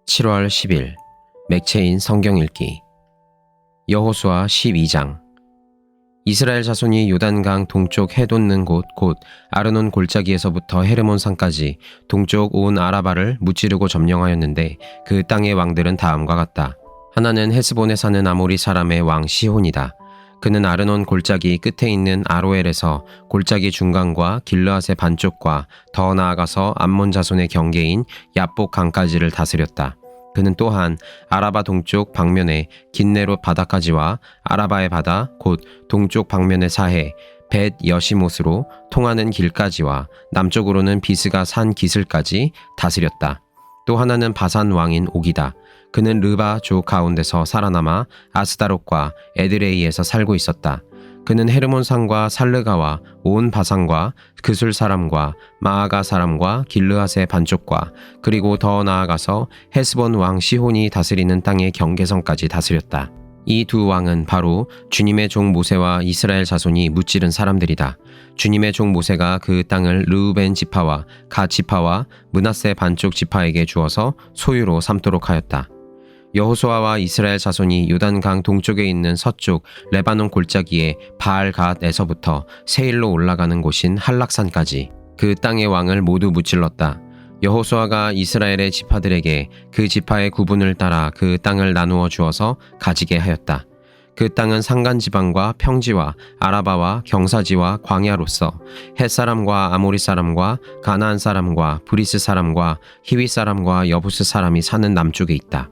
7월 10일 맥체인 성경 읽기. 여호수아 12장. 이스라엘 자손이 요단강 동쪽 해 돋는 곳 곧 아르논 골짜기에서부터 헤르몬 산까지 동쪽 온 아라바를 무찌르고 점령하였는데 그 땅의 왕들은 다음과 같다. 하나는 헤스본에 사는 아모리 사람의 왕 시혼이다. 그는 아르논 골짜기 끝에 있는 아로엘에서 골짜기 중간과 길르앗의 반쪽과 더 나아가서 암몬 자손의 경계인 얍복 강까지를 다스렸다. 그는 또한 아라바 동쪽 방면의 긴네롯 바다까지와 아라바의 바다 곧 동쪽 방면의 사해 벳 여시못으로 통하는 길까지와 남쪽으로는 비스가 산 기슬까지 다스렸다. 또 하나는 바산 왕인 옥이다. 그는 르바 조 가운데서 살아남아 아스다롯과 에드레이에서 살고 있었다. 그는 헤르몬 산과 살르가와 온 바산과 그술 사람과 마아가 사람과 길르앗의 반쪽과 그리고 더 나아가서 헤스본 왕 시혼이 다스리는 땅의 경계선까지 다스렸다. 이 두 왕은 바로 주님의 종 모세와 이스라엘 자손이 무찌른 사람들이다. 주님의 종 모세가 그 땅을 르우벤 지파와 갓 지파와 므낫세 반쪽 지파에게 주어서 소유로 삼도록 하였다. 여호수아와 이스라엘 자손이 요단강 동쪽에 있는 서쪽 레바논 골짜기의 바알갓에서부터 세일로 올라가는 곳인 한락산까지 그 땅의 왕을 모두 무찔렀다. 여호수아가 이스라엘의 지파들에게 그 지파의 구분을 따라 그 땅을 나누어 주어서 가지게 하였다. 그 땅은 산간지방과 평지와 아라바와 경사지와 광야로서 헷사람과 아모리 사람과 가나안 사람과 브리스 사람과 히위 사람과 여부스 사람이 사는 남쪽에 있다.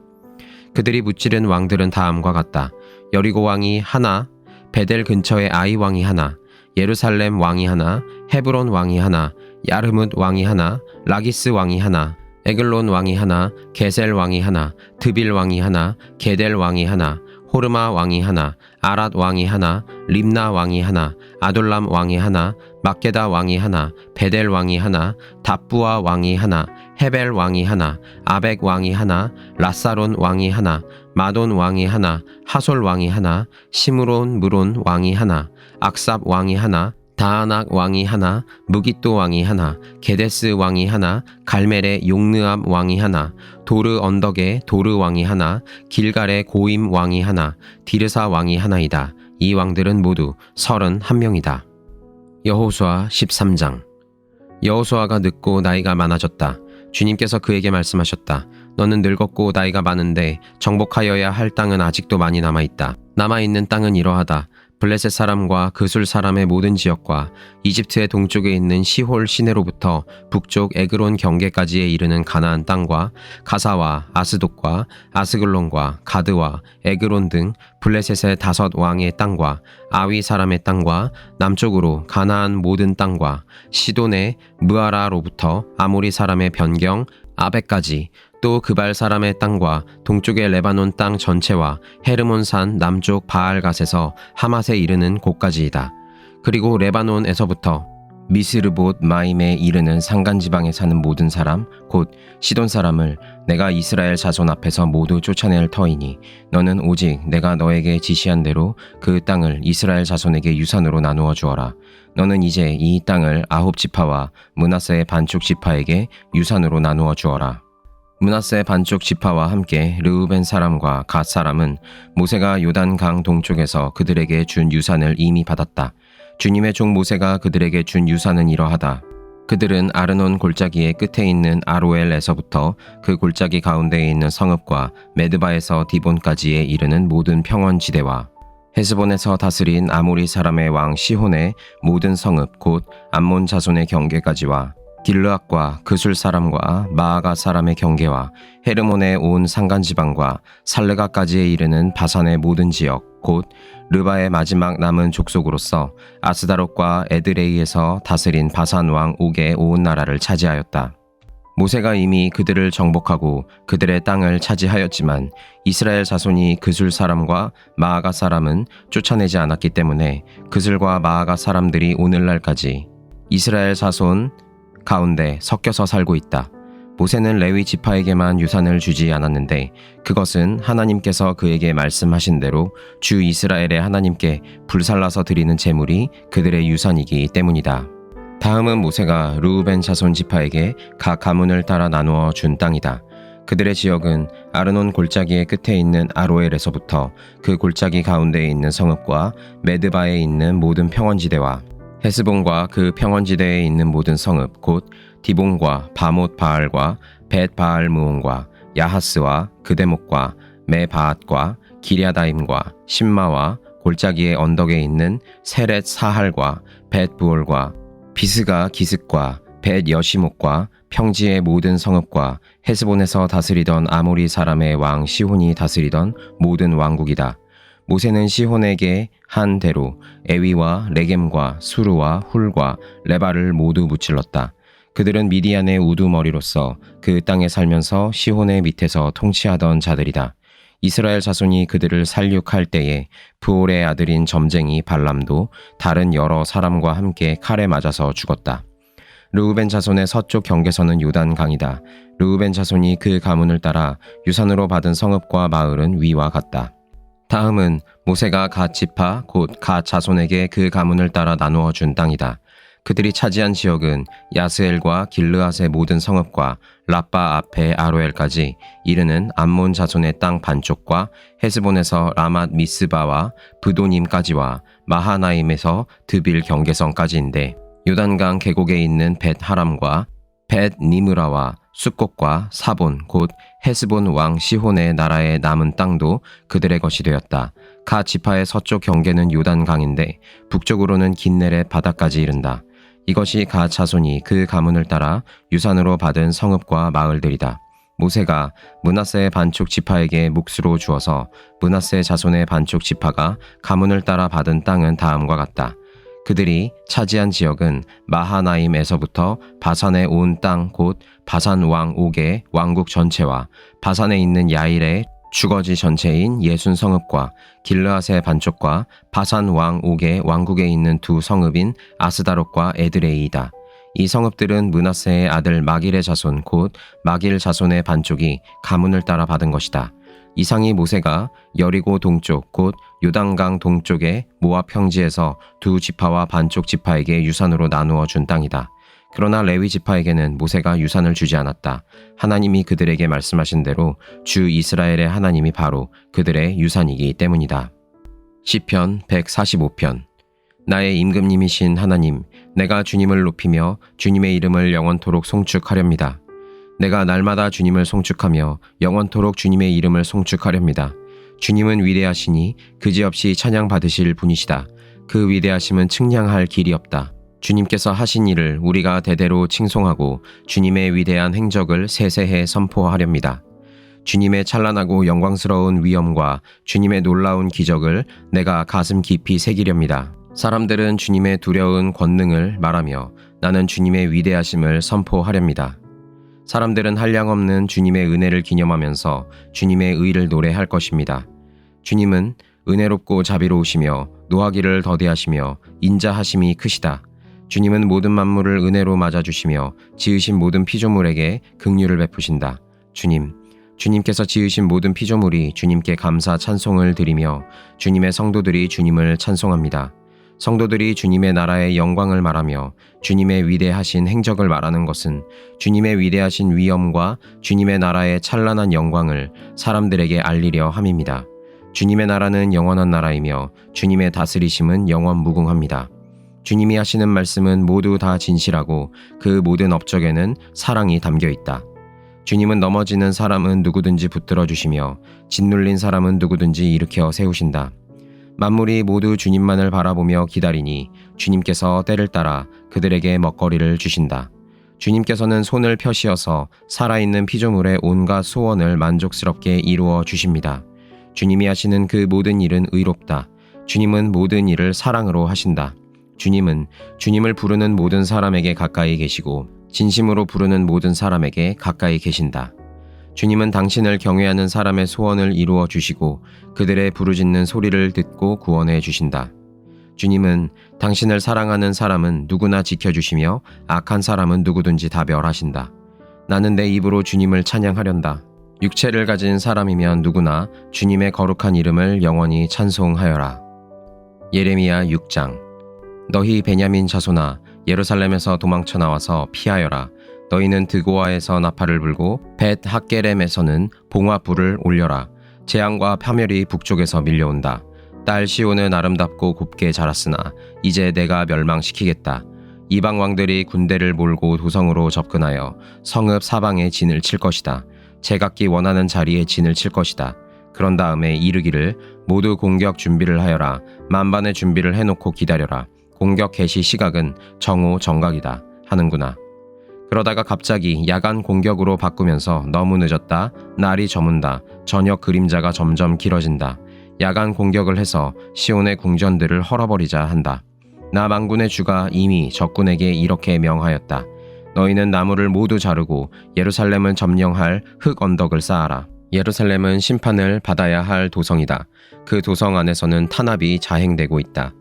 그들이 무찌른 왕들은 다음과 같다. 여리고 왕이 하나, 베델 근처의 아이 왕이 하나, 예루살렘 왕이 하나, 헤브론 왕이 하나, 야르뭇 왕이 하나, 라기스 왕이 하나, 에글론 왕이 하나, 게셀 왕이 하나, 드빌 왕이 하나, 게델 왕이 하나, 호르마 왕이 하나, 아랏 왕이 하나, 림나 왕이 하나, 아돌람 왕이 하나, 막게다 왕이 하나, 베델 왕이 하나, 답부아 왕이 하나, 헤벨 왕이 하나, 아벡 왕이 하나, 라사론 왕이 하나, 마돈 왕이 하나, 하솔 왕이 하나, 시므론 무론 왕이 하나, 악삽 왕이 하나, 다아낙 왕이 하나, 무깃도 왕이 하나, 게데스 왕이 하나, 갈멜의 용느암 왕이 하나, 도르 언덕의 도르 왕이 하나, 길갈의 고임 왕이 하나, 디르사 왕이 하나이다. 이 왕들은 모두 31명이다. 여호수아 13장. 여호수아가 늙고 나이가 많아졌다. 주님께서 그에게 말씀하셨다. 너는 늙었고 나이가 많은데 정복하여야 할 땅은 아직도 많이 남아있다. 남아있는 땅은 이러하다. 블레셋 사람과 그술 사람의 모든 지역과 이집트의 동쪽에 있는 시홀 시내로부터 북쪽 에그론 경계까지에 이르는 가나안 땅과 가사와 아스돗과 아스글론과 가드와 에그론 등 블레셋의 5 왕의 땅과 아위 사람의 땅과 남쪽으로 가나안 모든 땅과 시돈의 무아라로부터 아모리 사람의 변경 아벡까지 또 그발 사람의 땅과 동쪽의 레바논 땅 전체와 헤르몬산 남쪽 바알갓에서 하맛에 이르는 곳까지이다. 그리고 레바논에서부터 미스르봇 마임에 이르는 산간지방에 사는 모든 사람 곧 시돈 사람을 내가 이스라엘 자손 앞에서 모두 쫓아낼 터이니 너는 오직 내가 너에게 지시한 대로 그 땅을 이스라엘 자손에게 유산으로 나누어 주어라. 너는 이제 이 땅을 9 지파와 므낫세의 반쪽 지파에게 유산으로 나누어 주어라. 므낫세 반쪽 지파와 함께 르우벤 사람과 갓 사람은 모세가 요단강 동쪽에서 그들에게 준 유산을 이미 받았다. 주님의 종 모세가 그들에게 준 유산은 이러하다. 그들은 아르논 골짜기의 끝에 있는 아로엘에서부터 그 골짜기 가운데에 있는 성읍과 메드바에서 디본까지에 이르는 모든 평원지대와 헤스본에서 다스린 아모리 사람의 왕 시혼의 모든 성읍 곧 암몬 자손의 경계까지와 길르앗과 그술 사람과 마아가 사람의 경계와 헤르몬의 온 산간지방과 살르가까지에 이르는 바산의 모든 지역 곧 르바의 마지막 남은 족속으로서 아스다롯과 에드레이에서 다스린 바산 왕 옥의 온 나라를 차지하였다. 모세가 이미 그들을 정복하고 그들의 땅을 차지하였지만 이스라엘 자손이 그술 사람과 마아가 사람은 쫓아내지 않았기 때문에 그술과 마아가 사람들이 오늘날까지 이스라엘 자손 가운데 섞여서 살고 있다. 모세는 레위 지파에게만 유산을 주지 않았는데 그것은 하나님께서 그에게 말씀하신 대로 주 이스라엘의 하나님께 불살라서 드리는 제물이 그들의 유산이기 때문이다. 다음은 모세가 르우벤 자손 지파에게 각 가문을 따라 나누어 준 땅이다. 그들의 지역은 아르논 골짜기의 끝에 있는 아로엘에서부터 그 골짜기 가운데에 있는 성읍과 메드바에 있는 모든 평원지대와 헤스본과 그 평원지대에 있는 모든 성읍 곧 디본과 바못 바알과 벳 바알 무온과 야하스와 그대목과 메바앗과 기랴다임과 심마와 골짜기의 언덕에 있는 세렛 사할과 벳 부올과 비스가 기슭과 벳 여시목과 평지의 모든 성읍과 헤스본에서 다스리던 아모리 사람의 왕 시혼이 다스리던 모든 왕국이다. 모세는 시혼에게 한 대로 에위와 레겜과 수르와 훌과 레바를 모두 무찔렀다. 그들은 미디안의 우두머리로서 그 땅에 살면서 시혼의 밑에서 통치하던 자들이다. 이스라엘 자손이 그들을 살육할 때에 부올의 아들인 점쟁이 발람도 다른 여러 사람과 함께 칼에 맞아서 죽었다. 르우벤 자손의 서쪽 경계선은 요단강이다. 르우벤 자손이 그 가문을 따라 유산으로 받은 성읍과 마을은 위와 같다. 다음은 모세가 갓 지파 곧 갓 자손에게 그 가문을 따라 나누어 준 땅이다. 그들이 차지한 지역은 야스엘과 길르앗의 모든 성읍과 라빠 앞에 아로엘까지 이르는 암몬 자손의 땅 반쪽과 헤스본에서 라맛 미스바와 브도님까지와 마하나임에서 드빌 경계선까지인데 요단강 계곡에 있는 벳 하람과 벳 니므라와 숫곡과 사본 곧 헤스본 왕 시혼의 나라의 남은 땅도 그들의 것이 되었다. 가 지파의 서쪽 경계는 요단강인데 북쪽으로는 긴네렛 바다까지 이른다. 이것이 가 자손이 그 가문을 따라 유산으로 받은 성읍과 마을들이다. 모세가 므낫세의 반쪽 지파에게 몫으로 주어서 므낫세 자손의 반쪽 지파가 가문을 따라 받은 땅은 다음과 같다. 그들이 차지한 지역은 마하나임에서부터 바산의 온 땅 곧 바산 왕 옥의 왕국 전체와 바산에 있는 야일의 주거지 전체인 예순 성읍과 길르앗의 반쪽과 바산 왕 옥의 왕국에 있는 두 성읍인 아스다롯과 에드레이이다. 이 성읍들은 므낫세의 아들 마길의 자손 곧 마길 자손의 반쪽이 가문을 따라 받은 것이다. 이상이 모세가 여리고 동쪽 곧 요단강 동쪽의 모압 평지에서 두 지파와 반쪽 지파에게 유산으로 나누어 준 땅이다. 그러나 레위 지파에게는 모세가 유산을 주지 않았다. 하나님이 그들에게 말씀하신 대로 주 이스라엘의 하나님이 바로 그들의 유산이기 때문이다. 시편 145편. 나의 임금님이신 하나님, 내가 주님을 높이며 주님의 이름을 영원토록 송축하렵니다. 내가 날마다 주님을 송축하며 영원토록 주님의 이름을 송축하렵니다. 주님은 위대하시니 그지없이 찬양받으실 분이시다. 그 위대하심은 측량할 길이 없다. 주님께서 하신 일을 우리가 대대로 칭송하고 주님의 위대한 행적을 세세해 선포하렵니다. 주님의 찬란하고 영광스러운 위엄과 주님의 놀라운 기적을 내가 가슴 깊이 새기렵니다. 사람들은 주님의 두려운 권능을 말하며 나는 주님의 위대하심을 선포하렵니다. 사람들은 한량없는 주님의 은혜를 기념하면서 주님의 의를 노래할 것입니다. 주님은 은혜롭고 자비로우시며 노하기를 더디하시며 인자하심이 크시다. 주님은 모든 만물을 은혜로 맞아주시며 지으신 모든 피조물에게 긍휼을 베푸신다. 주님께서 지으신 모든 피조물이 주님께 감사 찬송을 드리며 주님의 성도들이 주님을 찬송합니다. 성도들이 주님의 나라의 영광을 말하며 주님의 위대하신 행적을 말하는 것은 주님의 위대하신 위엄과 주님의 나라의 찬란한 영광을 사람들에게 알리려 함입니다. 주님의 나라는 영원한 나라이며 주님의 다스리심은 영원 무궁합니다. 주님이 하시는 말씀은 모두 다 진실하고 그 모든 업적에는 사랑이 담겨 있다. 주님은 넘어지는 사람은 누구든지 붙들어 주시며 짓눌린 사람은 누구든지 일으켜 세우신다. 만물이 모두 주님만을 바라보며 기다리니 주님께서 때를 따라 그들에게 먹거리를 주신다. 주님께서는 손을 펴시어서 살아있는 피조물의 온갖 소원을 만족스럽게 이루어 주십니다. 주님이 하시는 그 모든 일은 의롭다. 주님은 모든 일을 사랑으로 하신다. 주님은 주님을 부르는 모든 사람에게 가까이 계시고 진심으로 부르는 모든 사람에게 가까이 계신다. 주님은 당신을 경외하는 사람의 소원을 이루어 주시고 그들의 부르짖는 소리를 듣고 구원해 주신다. 주님은 당신을 사랑하는 사람은 누구나 지켜주시며 악한 사람은 누구든지 다 멸하신다. 나는 내 입으로 주님을 찬양하련다. 육체를 가진 사람이면 누구나 주님의 거룩한 이름을 영원히 찬송하여라. 예레미야 6장. 너희 베냐민 자손아, 예루살렘에서 도망쳐 나와서 피하여라. 너희는 드고아에서 나팔을 불고 벳 학게렘에서는 봉화불을 올려라. 재앙과 파멸이 북쪽에서 밀려온다. 딸 시온은 아름답고 곱게 자랐으나 이제 내가 멸망시키겠다. 이방 왕들이 군대를 몰고 도성으로 접근하여 성읍 사방에 진을 칠 것이다. 제각기 원하는 자리에 진을 칠 것이다. 그런 다음에 이르기를 모두 공격 준비를 하여라. 만반의 준비를 해놓고 기다려라. 공격 개시 시각은 정오 정각이다 하는구나. 그러다가 갑자기 야간 공격으로 바꾸면서 너무 늦었다. 날이 저문다. 저녁 그림자가 점점 길어진다. 야간 공격을 해서 시온의 궁전들을 헐어버리자 한다. 나 만군의 주가 이미 적군에게 이렇게 명하였다. 너희는 나무를 모두 자르고 예루살렘을 점령할 흙 언덕을 쌓아라. 예루살렘은 심판을 받아야 할 도성이다. 그 도성 안에서는 탄압이 자행되고 있다.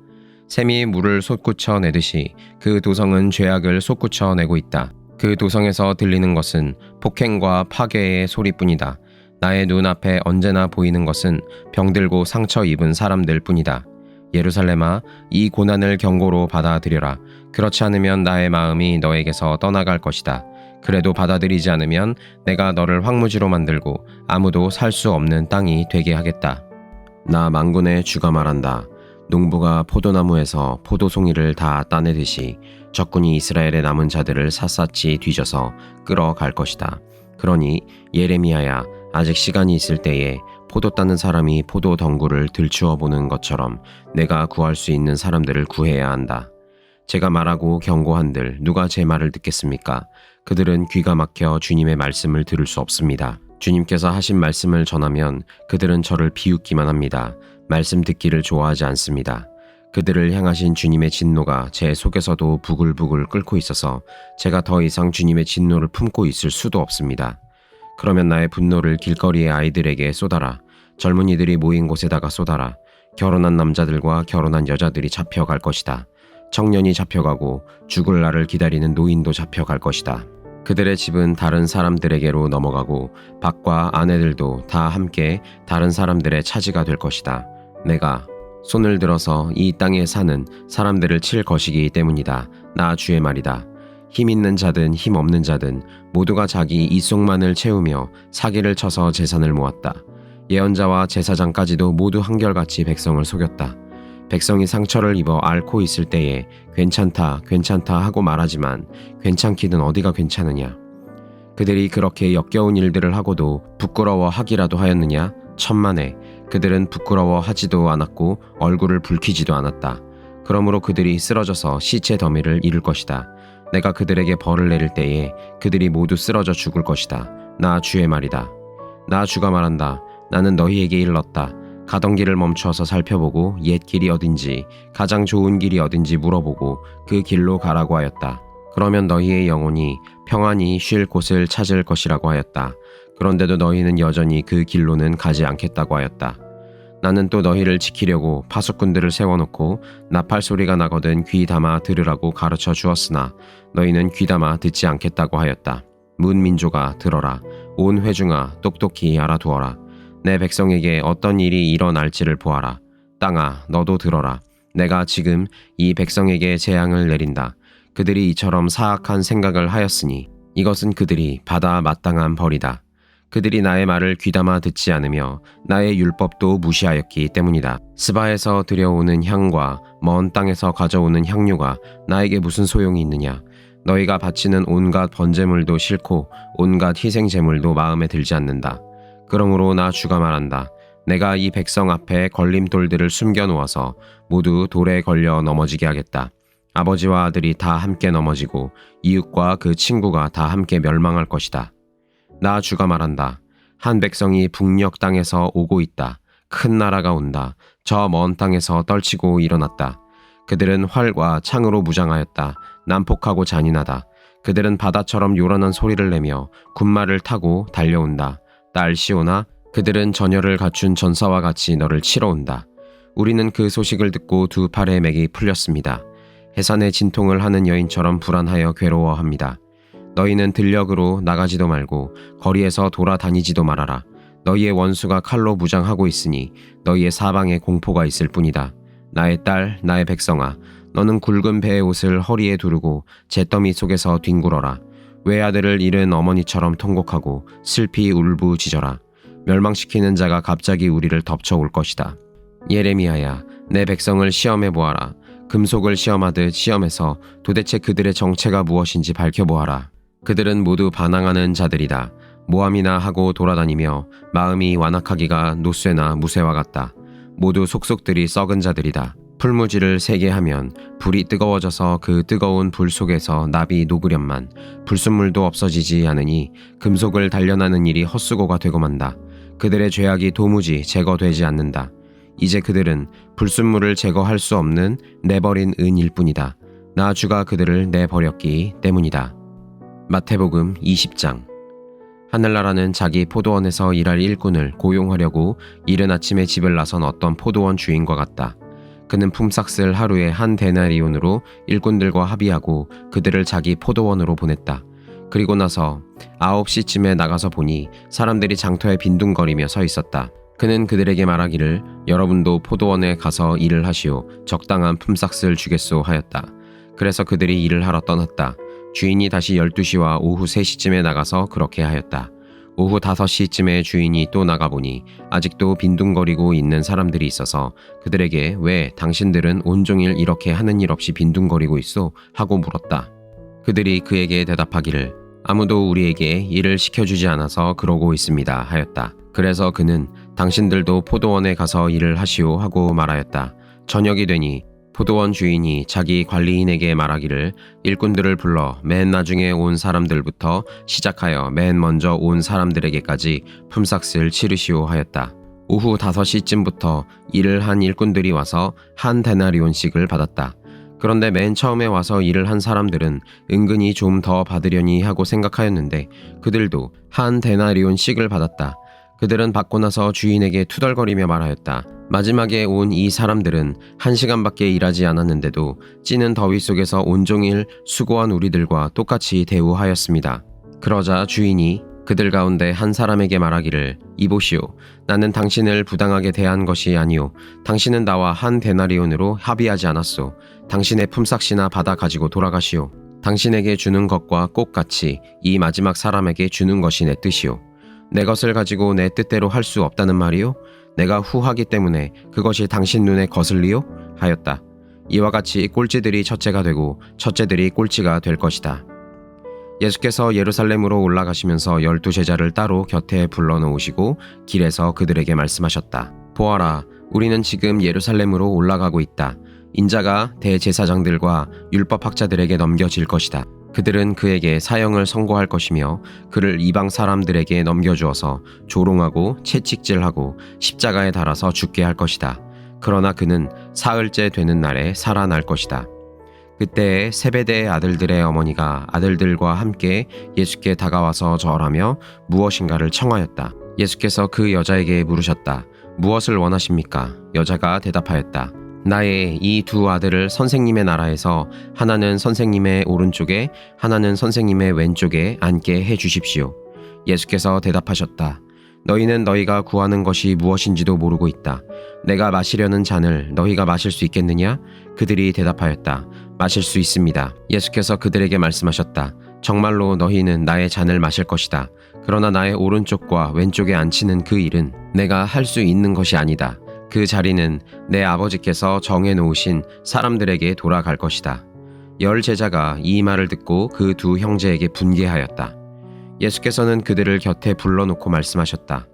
샘이 물을 솟구쳐 내듯이 그 도성은 죄악을 솟구쳐 내고 있다. 그 도성에서 들리는 것은 폭행과 파괴의 소리뿐이다. 나의 눈앞에 언제나 보이는 것은 병들고 상처 입은 사람들 뿐이다. 예루살렘아, 이 고난을 경고로 받아들여라. 그렇지 않으면 나의 마음이 너에게서 떠나갈 것이다. 그래도 받아들이지 않으면 내가 너를 황무지로 만들고 아무도 살 수 없는 땅이 되게 하겠다. 나 만군의 주가 말한다. 농부가 포도나무에서 포도송이를 다 따내듯이 적군이 이스라엘의 남은 자들을 샅샅이 뒤져서 끌어갈 것이다. 그러니 예레미야야, 아직 시간이 있을 때에 포도 따는 사람이 포도 덩굴을 들추어 보는 것처럼 내가 구할 수 있는 사람들을 구해야 한다. 제가 말하고 경고한들 누가 제 말을 듣겠습니까? 그들은 귀가 막혀 주님의 말씀을 들을 수 없습니다. 주님께서 하신 말씀을 전하면 그들은 저를 비웃기만 합니다. 말씀 듣기를 좋아하지 않습니다. 그들을 향하신 주님의 진노가 제 속에서도 부글부글 끓고 있어서 제가 더 이상 주님의 진노를 품고 있을 수도 없습니다. 그러면 나의 분노를 길거리의 아이들에게 쏟아라. 젊은이들이 모인 곳에다가 쏟아라. 결혼한 남자들과 결혼한 여자들이 잡혀갈 것이다. 청년이 잡혀가고 죽을 날을 기다리는 노인도 잡혀갈 것이다. 그들의 집은 다른 사람들에게로 넘어가고 밭과 아내들도 다 함께 다른 사람들의 차지가 될 것이다. 내가 손을 들어서 이 땅에 사는 사람들을 칠 것이기 때문이다. 나 주의 말이다. 힘 있는 자든 힘 없는 자든 모두가 자기 이속만을 채우며 사기를 쳐서 재산을 모았다. 예언자와 제사장까지도 모두 한결같이 백성을 속였다. 백성이 상처를 입어 앓고 있을 때에 괜찮다 괜찮다 하고 말하지만 괜찮기는 어디가 괜찮으냐. 그들이 그렇게 역겨운 일들을 하고도 부끄러워하기라도 하였느냐. 천만에 그들은 부끄러워하지도 않았고 얼굴을 붉히지도 않았다. 그러므로 그들이 쓰러져서 시체 더미를 이룰 것이다. 내가 그들에게 벌을 내릴 때에 그들이 모두 쓰러져 죽을 것이다. 나 주의 말이다. 나 주가 말한다. 나는 너희에게 일렀다. 가던 길을 멈춰서 살펴보고 옛 길이 어딘지 가장 좋은 길이 어딘지 물어보고 그 길로 가라고 하였다. 그러면 너희의 영혼이 평안히 쉴 곳을 찾을 것이라고 하였다. 그런데도 너희는 여전히 그 길로는 가지 않겠다고 하였다. 나는 또 너희를 지키려고 파수꾼들을 세워놓고 나팔 소리가 나거든 귀 담아 들으라고 가르쳐 주었으나 너희는 귀 담아 듣지 않겠다고 하였다. 문민조가 들어라. 온 회중아 똑똑히 알아두어라. 내 백성에게 어떤 일이 일어날지를 보아라. 땅아 너도 들어라. 내가 지금 이 백성에게 재앙을 내린다. 그들이 이처럼 사악한 생각을 하였으니 이것은 그들이 받아 마땅한 벌이다. 그들이 나의 말을 귀담아 듣지 않으며 나의 율법도 무시하였기 때문이다. 스바에서 들여오는 향과 먼 땅에서 가져오는 향료가 나에게 무슨 소용이 있느냐. 너희가 바치는 온갖 번제물도 싫고 온갖 희생제물도 마음에 들지 않는다. 그러므로 나 주가 말한다. 내가 이 백성 앞에 걸림돌들을 숨겨놓아서 모두 돌에 걸려 넘어지게 하겠다. 아버지와 아들이 다 함께 넘어지고 이웃과 그 친구가 다 함께 멸망할 것이다. 나 주가 말한다. 한 백성이 북녘 땅에서 오고 있다. 큰 나라가 온다. 저 먼 땅에서 떨치고 일어났다. 그들은 활과 창으로 무장하였다. 난폭하고 잔인하다. 그들은 바다처럼 요란한 소리를 내며 군마를 타고 달려온다. 딸 시온아, 그들은 전열을 갖춘 전사와 같이 너를 치러 온다. 우리는 그 소식을 듣고 두 팔의 맥이 풀렸습니다. 해산의 진통을 하는 여인처럼 불안하여 괴로워합니다. 너희는 들녘으로 나가지도 말고 거리에서 돌아다니지도 말아라. 너희의 원수가 칼로 무장하고 있으니 너희의 사방에 공포가 있을 뿐이다. 나의 딸, 나의 백성아, 너는 굵은 배의 옷을 허리에 두르고 잿더미 속에서 뒹굴어라. 외아들을 잃은 어머니처럼 통곡하고 슬피 울부짖어라. 멸망시키는 자가 갑자기 우리를 덮쳐올 것이다. 예레미야야, 내 백성을 시험해 보아라. 금속을 시험하듯 시험해서 도대체 그들의 정체가 무엇인지 밝혀보아라. 그들은 모두 반항하는 자들이다. 모함이나 하고 돌아다니며 마음이 완악하기가 노쇠나 무쇠와 같다. 모두 속속들이 썩은 자들이다. 풀무지를 세게 하면 불이 뜨거워져서 그 뜨거운 불 속에서 납이 녹으련만 불순물도 없어지지 않으니 금속을 단련하는 일이 헛수고가 되고 만다. 그들의 죄악이 도무지 제거되지 않는다. 이제 그들은 불순물을 제거할 수 없는 내버린 은일 뿐이다. 나 주가 그들을 내버렸기 때문이다. 마태복음 20장. 하늘나라는 자기 포도원에서 일할 일꾼을 고용하려고 이른 아침에 집을 나선 어떤 포도원 주인과 같다. 그는 품삯을 하루에 한 데나리온으로 일꾼들과 합의하고 그들을 자기 포도원으로 보냈다. 그리고 나서 9시쯤에 나가서 보니 사람들이 장터에 빈둥거리며 서 있었다. 그는 그들에게 말하기를 여러분도 포도원에 가서 일을 하시오. 적당한 품삯을 주겠소 하였다. 그래서 그들이 일을 하러 떠났다. 주인이 다시 12시와 오후 3시쯤에 나가서 그렇게 하였다. 오후 5시쯤에 주인이 또 나가보니 아직도 빈둥거리고 있는 사람들이 있어서 그들에게 왜 당신들은 온종일 이렇게 하는 일 없이 빈둥거리고 있소? 하고 물었다. 그들이 그에게 대답하기를 아무도 우리에게 일을 시켜주지 않아서 그러고 있습니다 하였다. 그래서 그는 당신들도 포도원에 가서 일을 하시오 하고 말하였다. 저녁이 되니 포도원 주인이 자기 관리인에게 말하기를 일꾼들을 불러 맨 나중에 온 사람들부터 시작하여 맨 먼저 온 사람들에게까지 품삯을 치르시오 하였다. 오후 5시쯤부터 일을 한 일꾼들이 와서 한 데나리온씩을 받았다. 그런데 맨 처음에 와서 일을 한 사람들은 은근히 좀 더 받으려니 하고 생각하였는데 그들도 한 데나리온씩을 받았다. 그들은 받고 나서 주인에게 투덜거리며 말하였다. 마지막에 온 이 사람들은 1시간밖에 일하지 않았는데도 찌는 더위 속에서 온종일 수고한 우리들과 똑같이 대우하였습니다. 그러자 주인이 그들 가운데 한 사람에게 말하기를 이보시오. 나는 당신을 부당하게 대한 것이 아니오. 당신은 나와 한 데나리온으로 합의하지 않았소. 당신의 품삯이나 받아 가지고 돌아가시오. 당신에게 주는 것과 똑같이 이 마지막 사람에게 주는 것이 내 뜻이오. 내 것을 가지고 내 뜻대로 할 수 없다는 말이오? 내가 후하기 때문에 그것이 당신 눈에 거슬리오? 하였다. 이와 같이 꼴찌들이 첫째가 되고 첫째들이 꼴찌가 될 것이다. 예수께서 예루살렘으로 올라가시면서 12제자를 따로 곁에 불러놓으시고 길에서 그들에게 말씀하셨다. 보아라, 우리는 지금 예루살렘으로 올라가고 있다. 인자가 대제사장들과 율법학자들에게 넘겨질 것이다. 그들은 그에게 사형을 선고할 것이며 그를 이방 사람들에게 넘겨주어서 조롱하고 채찍질하고 십자가에 달아서 죽게 할 것이다. 그러나 그는 사흘째 되는 날에 살아날 것이다. 그때에 세베대의 아들들의 어머니가 아들들과 함께 예수께 다가와서 절하며 무엇인가를 청하였다. 예수께서 그 여자에게 물으셨다. 무엇을 원하십니까? 여자가 대답하였다. 나의 이 두 아들을 선생님의 나라에서 하나는 선생님의 오른쪽에 하나는 선생님의 왼쪽에 앉게 해 주십시오. 예수께서 대답하셨다. 너희는 너희가 구하는 것이 무엇인지도 모르고 있다. 내가 마시려는 잔을 너희가 마실 수 있겠느냐? 그들이 대답하였다. 마실 수 있습니다. 예수께서 그들에게 말씀하셨다. 정말로 너희는 나의 잔을 마실 것이다. 그러나 나의 오른쪽과 왼쪽에 앉히는 그 일은 내가 할 수 있는 것이 아니다. 그 자리는 내 아버지께서 정해놓으신 사람들에게 돌아갈 것이다. 10 제자가 이 말을 듣고 그 두 형제에게 분개하였다. 예수께서는 그들을 곁에 불러놓고 말씀하셨다.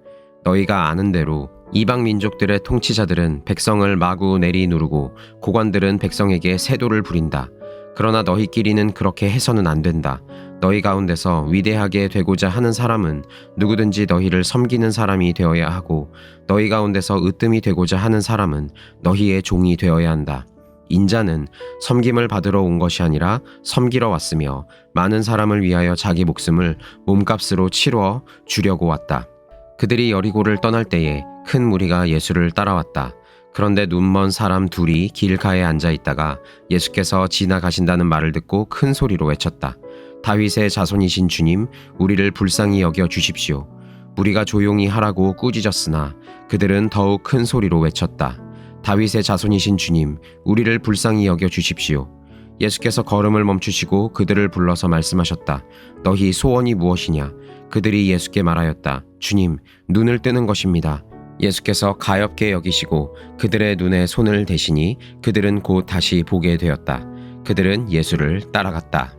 너희가 아는 대로 이방 민족들의 통치자들은 백성을 마구 내리누르고 고관들은 백성에게 세도를 부린다. 그러나 너희끼리는 그렇게 해서는 안 된다. 너희 가운데서 위대하게 되고자 하는 사람은 누구든지 너희를 섬기는 사람이 되어야 하고 너희 가운데서 으뜸이 되고자 하는 사람은 너희의 종이 되어야 한다. 인자는 섬김을 받으러 온 것이 아니라 섬기러 왔으며 많은 사람을 위하여 자기 목숨을 몸값으로 치루어 주려고 왔다. 그들이 여리고를 떠날 때에 큰 무리가 예수를 따라왔다. 그런데 눈먼 사람 둘이 길가에 앉아 있다가 예수께서 지나가신다는 말을 듣고 큰 소리로 외쳤다. 다윗의 자손이신 주님, 우리를 불쌍히 여겨 주십시오. 무리가 조용히 하라고 꾸짖었으나 그들은 더욱 큰 소리로 외쳤다. 다윗의 자손이신 주님, 우리를 불쌍히 여겨 주십시오. 예수께서 걸음을 멈추시고 그들을 불러서 말씀하셨다. 너희 소원이 무엇이냐? 그들이 예수께 말하였다. 주님, 눈을 뜨는 것입니다. 예수께서 가엾게 여기시고 그들의 눈에 손을 대시니 그들은 곧 다시 보게 되었다. 그들은 예수를 따라갔다.